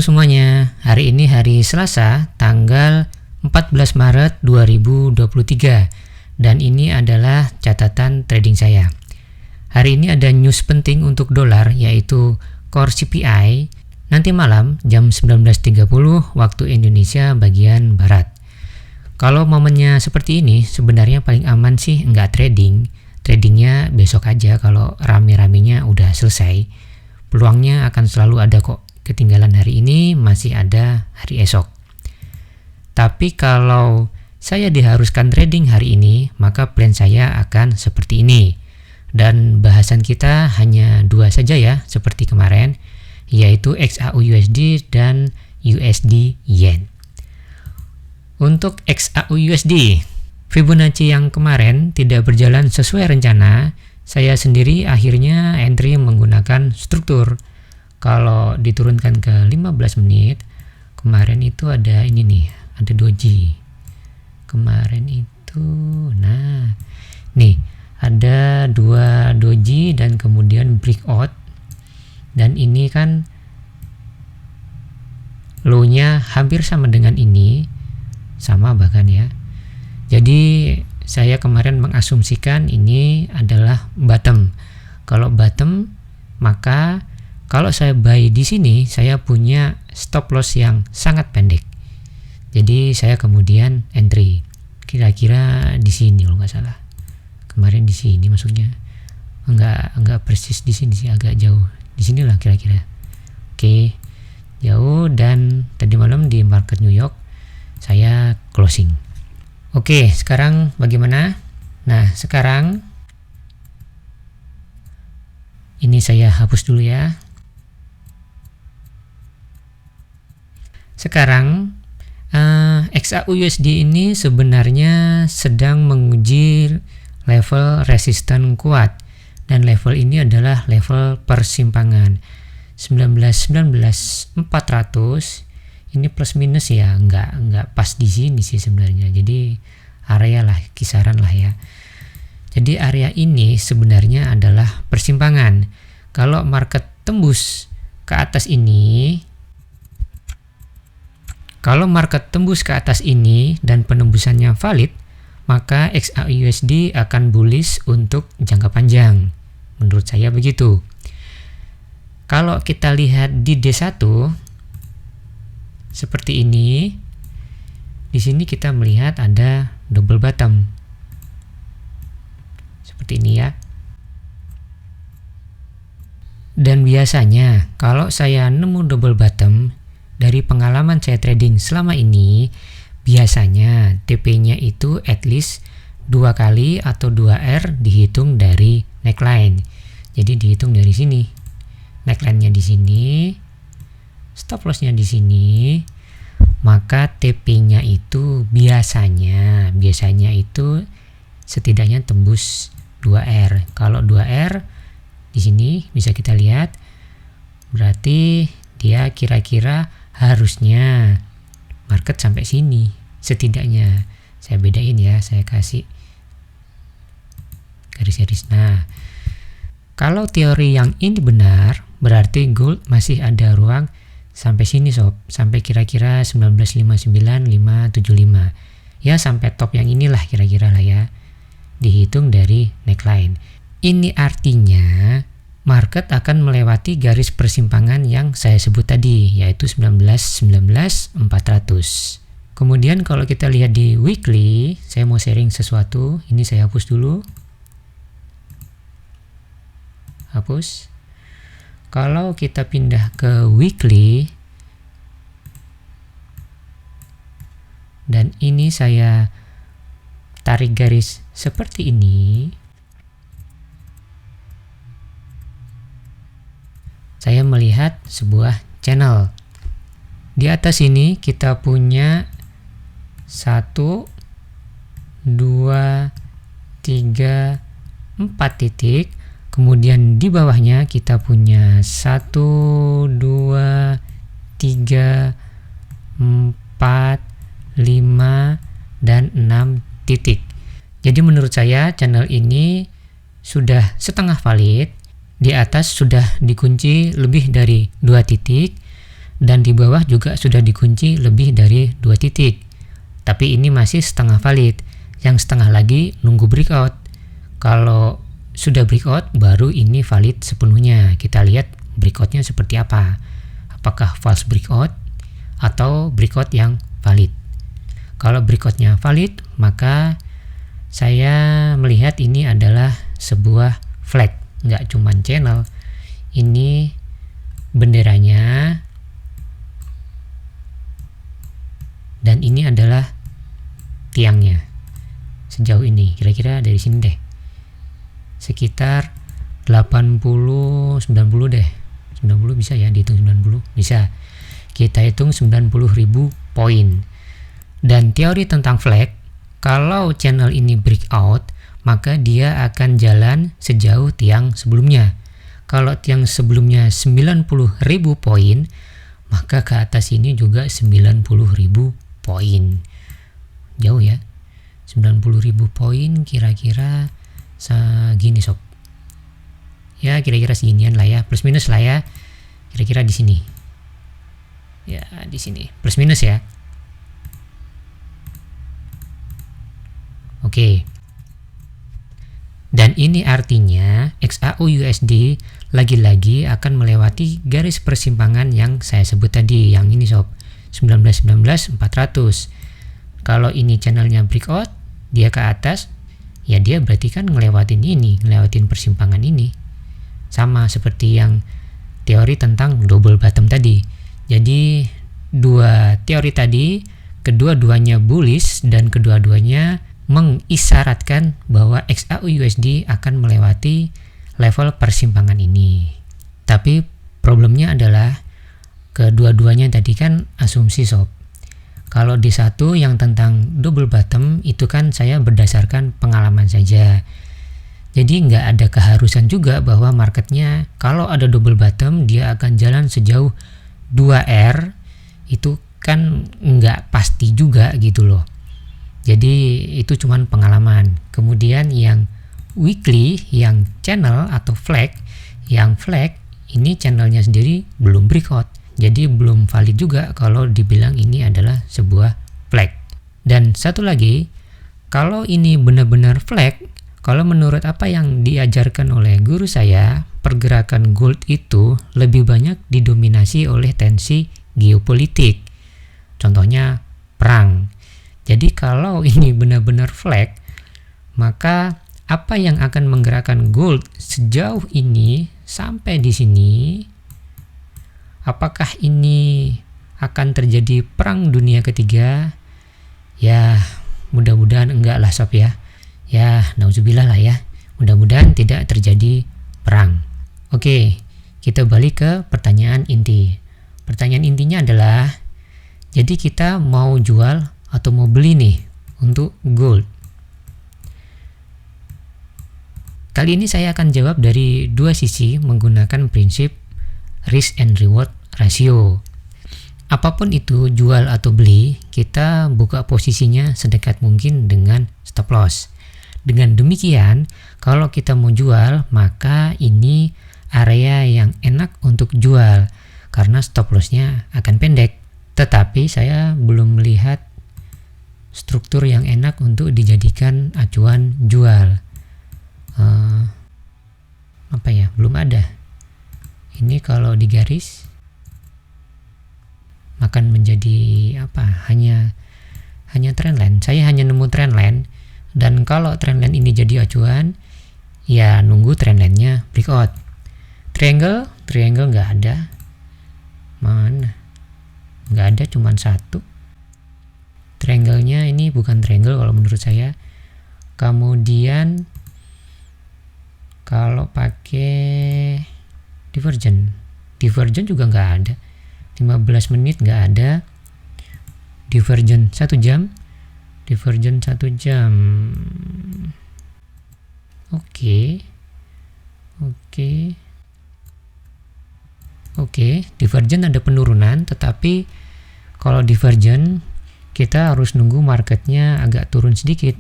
Halo semuanya, hari ini hari Selasa, tanggal 14 Maret 2023 dan ini adalah catatan trading saya. Hari ini ada news penting untuk dolar yaitu Core CPI nanti malam jam 19.30 waktu Indonesia bagian Barat. Kalau momennya seperti ini sebenarnya paling aman sih nggak trading. Tradingnya besok aja kalau rame-ramenya udah selesai. Peluangnya akan selalu ada kok. Ketinggalan hari ini masih ada hari esok. Tapi kalau saya diharuskan trading hari ini, maka plan saya akan seperti ini. Dan bahasan kita hanya dua saja ya, seperti kemarin, yaitu XAUUSD dan USD Yen. Untuk XAUUSD, Fibonacci yang kemarin tidak berjalan sesuai rencana. Saya sendiri akhirnya entry menggunakan struktur. Kalau diturunkan ke 15 menit, kemarin itu ada ini nih, ada doji. Kemarin itu, nah, nih ada dua doji dan kemudian breakout. Dan ini kan low-nya hampir sama dengan ini, sama bahkan ya. Jadi saya kemarin mengasumsikan ini adalah bottom. Kalau bottom, maka kalau saya buy di sini, saya punya stop loss yang sangat pendek. Jadi saya kemudian entry. Kira-kira di sini kalau nggak salah. Kemarin di sini maksudnya. Enggak persis di sini sih, agak jauh. Di sinilah kira-kira. Oke. Jauh dan tadi malam di market New York saya closing. Oke, sekarang bagaimana? Nah, sekarang ini saya hapus dulu ya. Sekarang XAUUSD ini sebenarnya sedang menguji level resisten kuat dan level ini adalah level persimpangan 19.400. Ini plus minus ya, nggak pas di sini sih sebenarnya. Jadi area lah, kisaran lah ya. Jadi area ini sebenarnya adalah persimpangan. Kalau market tembus ke atas ini, kalau market tembus ke atas ini dan penembusannya valid, maka XAUUSD akan bullish untuk jangka panjang. Menurut saya begitu. Kalau kita lihat di D1 seperti ini, di sini kita melihat ada double bottom. Seperti ini ya. Dan biasanya kalau saya nemu double bottom, dari pengalaman saya trading selama ini, biasanya TP-nya itu at least 2 kali atau 2R dihitung dari neckline. Jadi dihitung dari sini. Neckline-nya di sini, stop loss-nya di sini, maka TP-nya itu biasanya itu setidaknya tembus 2R. Kalau 2R di sini bisa kita lihat, berarti dia kira-kira harusnya market sampai sini setidaknya. Saya bedain ya, saya kasih garis-garis. Nah, kalau teori yang ini benar, berarti gold masih ada ruang sampai sini sob, sampai kira-kira 19.59.575 ya, sampai top yang inilah kira-kira lah ya, dihitung dari neckline. Ini artinya market akan melewati garis persimpangan yang saya sebut tadi, yaitu 19.400. Kemudian kalau kita lihat di weekly, saya mau sharing sesuatu. Ini saya hapus dulu. Hapus. Kalau kita pindah ke weekly, dan ini saya tarik garis seperti ini, saya melihat sebuah channel. Di atas ini kita punya 1, 2, 3, 4 titik. Kemudian di bawahnya kita punya 1, 2, 3, 4, 5, dan 6 titik. Jadi menurut saya channel ini sudah setengah valid. Di atas sudah dikunci lebih dari 2 titik dan di bawah juga sudah dikunci lebih dari 2 titik. Tapi ini masih setengah valid. Yang setengah lagi nunggu breakout. Kalau sudah breakout baru ini valid sepenuhnya. Kita lihat breakoutnya seperti apa. Apakah false breakout atau breakout yang valid. Kalau breakoutnya valid, maka saya melihat ini adalah sebuah flag, nggak cuman channel. Ini benderanya, dan ini adalah tiangnya. Sejauh ini, kira-kira dari sini deh, sekitar 80-90 deh. 90 bisa ya, dihitung 90 bisa. Kita hitung 90.000 poin. Dan teori tentang flag, kalau channel ini breakout, maka dia akan jalan sejauh tiang sebelumnya. Kalau tiang sebelumnya 90.000 poin, maka ke atas ini juga 90.000 poin. Jauh ya. 90.000 poin kira-kira segini sob. Ya kira-kira seginian lah ya, plus minus lah ya. Kira-kira di sini. Ya, di sini. Plus minus ya. Oke. Dan ini artinya XAUUSD lagi-lagi akan melewati garis persimpangan yang saya sebut tadi, yang ini sob, 19.400. Kalau ini channelnya breakout, dia ke atas, ya dia berarti kan ngelewatin ini, ngelewatin persimpangan ini. Sama seperti yang teori tentang double bottom tadi. Jadi dua teori tadi, kedua-duanya bullish dan kedua-duanya mengisyaratkan bahwa XAUUSD akan melewati level persimpangan ini. Tapi problemnya adalah kedua-duanya tadi kan asumsi sob. Kalau di satu yang tentang double bottom itu kan saya berdasarkan pengalaman saja. Jadi nggak ada keharusan juga bahwa marketnya kalau ada double bottom dia akan jalan sejauh 2R, itu kan nggak pasti juga gitu loh. Jadi itu cuman pengalaman. Kemudian yang weekly, yang channel atau flag, yang flag ini channelnya sendiri belum breakout. Jadi belum valid juga kalau dibilang ini adalah sebuah flag. Dan satu lagi, kalau ini benar-benar flag, kalau menurut apa yang diajarkan oleh guru saya, pergerakan gold itu lebih banyak didominasi oleh tensi geopolitik. Contohnya perang. Jadi kalau ini benar-benar flag, maka apa yang akan menggerakkan gold sejauh ini sampai di sini? Apakah ini akan terjadi perang dunia ketiga? Ya, mudah-mudahan enggak lah sob ya. Ya, nauzubillah lah ya. Mudah-mudahan tidak terjadi perang. Oke, kita balik ke pertanyaan inti. Pertanyaan intinya adalah, jadi kita mau jual atau mau beli nih untuk gold? Kali ini saya akan jawab dari dua sisi menggunakan prinsip risk and reward ratio. Apapun itu, jual atau beli, kita buka posisinya sedekat mungkin dengan stop loss. Dengan demikian, kalau kita mau jual, maka ini area yang enak untuk jual karena stop lossnya akan pendek. Tetapi saya belum melihat struktur yang enak untuk dijadikan acuan jual. Belum ada. Ini kalau digaris akan menjadi apa? Hanya trendline. Saya hanya nemu trendline, dan kalau trendline ini jadi acuan, ya nunggu trendline-nya breakout. Triangle nggak ada. Mana? Nggak ada, cuman satu. Triangle-nya ini bukan triangle kalau menurut saya. Kemudian kalau pakai divergent juga nggak ada. 15 menit nggak ada. Divergent 1 jam. Oke, divergent ada penurunan, tetapi kalau divergent kita harus nunggu marketnya agak turun sedikit.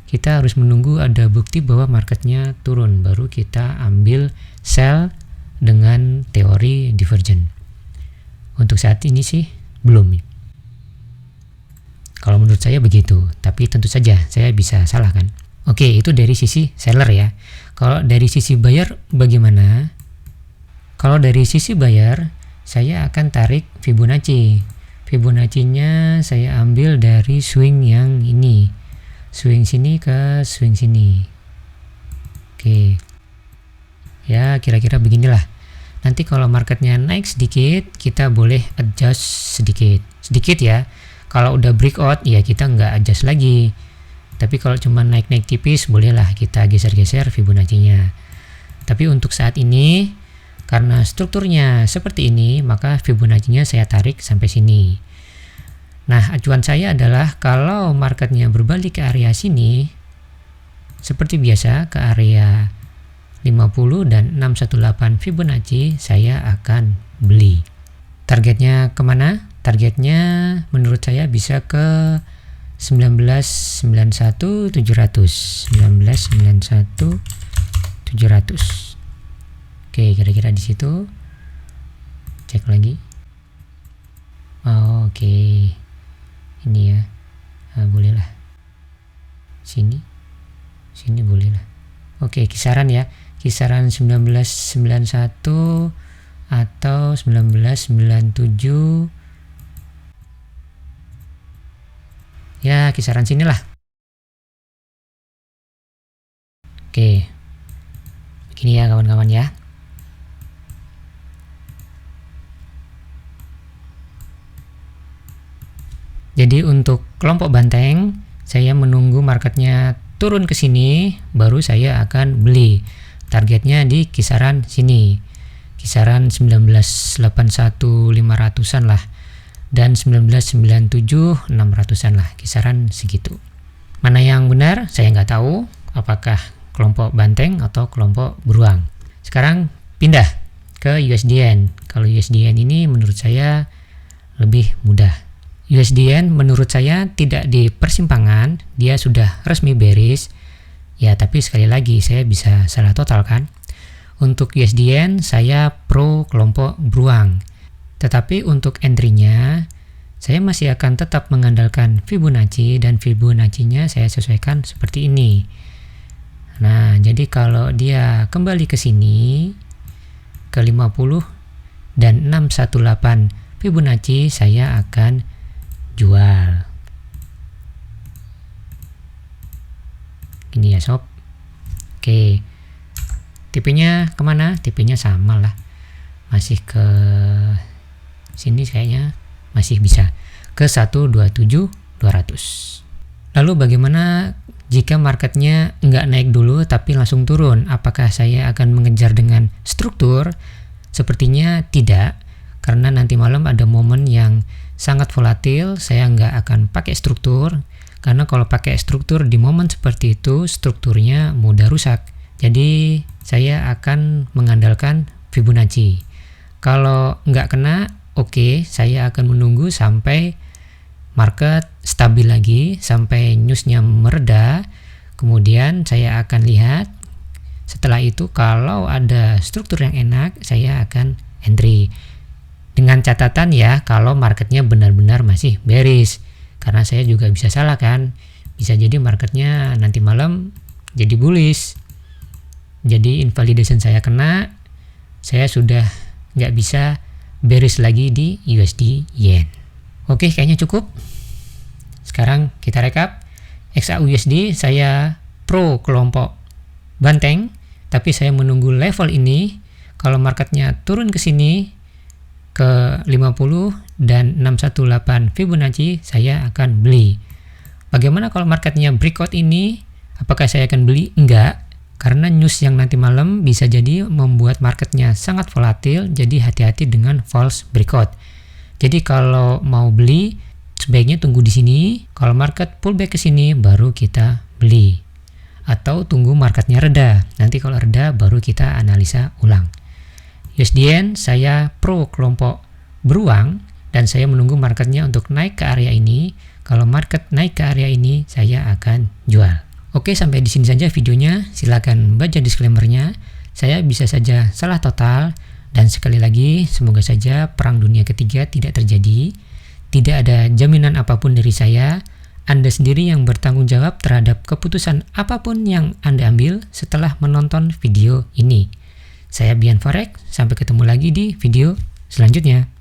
Kita harus menunggu ada bukti bahwa marketnya turun, baru kita ambil sell dengan teori divergent. Untuk untuk saat ini sih belum. Kalau menurut saya begitu, tapi tentu saja saya bisa salah kan. Oke, itu dari sisi seller ya. Kalau dari sisi buyer bagaimana? Kalau dari sisi buyer, saya akan tarik Fibonacci. Fibonacci-nya saya ambil dari swing yang ini. Swing sini ke swing sini. Oke. Ya, kira-kira beginilah. Nanti kalau marketnya naik sedikit, kita boleh adjust sedikit. Sedikit ya. Kalau udah breakout, ya kita nggak adjust lagi. Tapi kalau cuma naik-naik tipis, bolehlah kita geser-geser Fibonacci-nya. Tapi untuk saat ini, karena strukturnya seperti ini, maka Fibonacci-nya saya tarik sampai sini. Nah, acuan saya adalah kalau marketnya berbalik ke area sini, seperti biasa ke area 50 dan 618 Fibonacci, saya akan beli. Targetnya kemana? Targetnya menurut saya bisa ke 1991 700. 1991 700. Oke, kira-kira di situ. Cek lagi. Oh, oke. Ini ya. Nah, bolehlah. Sini bolehlah. Oke, kisaran ya. Kisaran 1991 atau 1997. Ya, kisaran sinilah. Oke. Begini ya kawan-kawan ya. Jadi untuk kelompok banteng, saya menunggu marketnya turun ke sini, baru saya akan beli. Targetnya di kisaran sini. Kisaran 1981 500-an lah. Dan 1997 600-an lah. Kisaran segitu. Mana yang benar? Saya nggak tahu. Apakah kelompok banteng atau kelompok beruang. Sekarang pindah ke USDN. Kalau USDN ini menurut saya lebih mudah. USDN menurut saya tidak di persimpangan, dia sudah resmi bearish. Ya, tapi sekali lagi saya bisa salah total kan. Untuk USDN saya pro kelompok beruang. Tetapi untuk entry-nya saya masih akan tetap mengandalkan Fibonacci dan Fibonacci-nya saya sesuaikan seperti ini. Nah, jadi kalau dia kembali ke sini ke 50 dan 618 Fibonacci, saya akan jual. Gini ya sob. Oke. Tipenya kemana? Tipenya sama lah. Masih ke sini kayaknya masih bisa. Ke 127 200. Lalu bagaimana jika marketnya nggak naik dulu tapi langsung turun? Apakah saya akan mengejar dengan struktur? Sepertinya tidak. Karena nanti malam ada momen yang sangat volatil, saya nggak akan pakai struktur, karena kalau pakai struktur di momen seperti itu, strukturnya mudah rusak. Jadi saya akan mengandalkan Fibonacci. Kalau nggak kena, oke, saya akan menunggu sampai market stabil lagi, sampai newsnya mereda, kemudian saya akan lihat. Setelah itu kalau ada struktur yang enak, saya akan entry. Dengan catatan ya, kalau marketnya benar-benar masih bearish. Karena saya juga bisa salah kan. Bisa jadi marketnya nanti malam jadi bullish. Jadi invalidation saya kena, saya sudah nggak bisa bearish lagi di USD Yen. Oke, kayaknya cukup. Sekarang kita rekap. XAUSD saya pro kelompok banteng, tapi saya menunggu level ini. Kalau marketnya turun ke sini, ke 50 dan 618 Fibonacci, saya akan beli. Bagaimana kalau marketnya breakout ini? Apakah saya akan beli? Enggak, karena news yang nanti malam bisa jadi membuat marketnya sangat volatil, jadi hati-hati dengan false breakout. Jadi kalau mau beli, sebaiknya tunggu di sini. Kalau market pullback ke sini, baru kita beli. Atau tunggu marketnya reda. Nanti kalau reda, baru kita analisa ulang. USDN saya pro kelompok beruang dan saya menunggu marketnya untuk naik ke area ini. Kalau market naik ke area ini, saya akan jual. Oke, sampai di sini saja videonya. Silakan baca disclaimer-nya. Saya bisa saja salah total Dan sekali lagi, semoga saja perang dunia ketiga tidak terjadi. Tidak ada jaminan apapun dari saya. Anda sendiri yang bertanggung jawab terhadap keputusan apapun yang Anda ambil setelah menonton video ini. Saya Bian Forek, sampai ketemu lagi di video selanjutnya.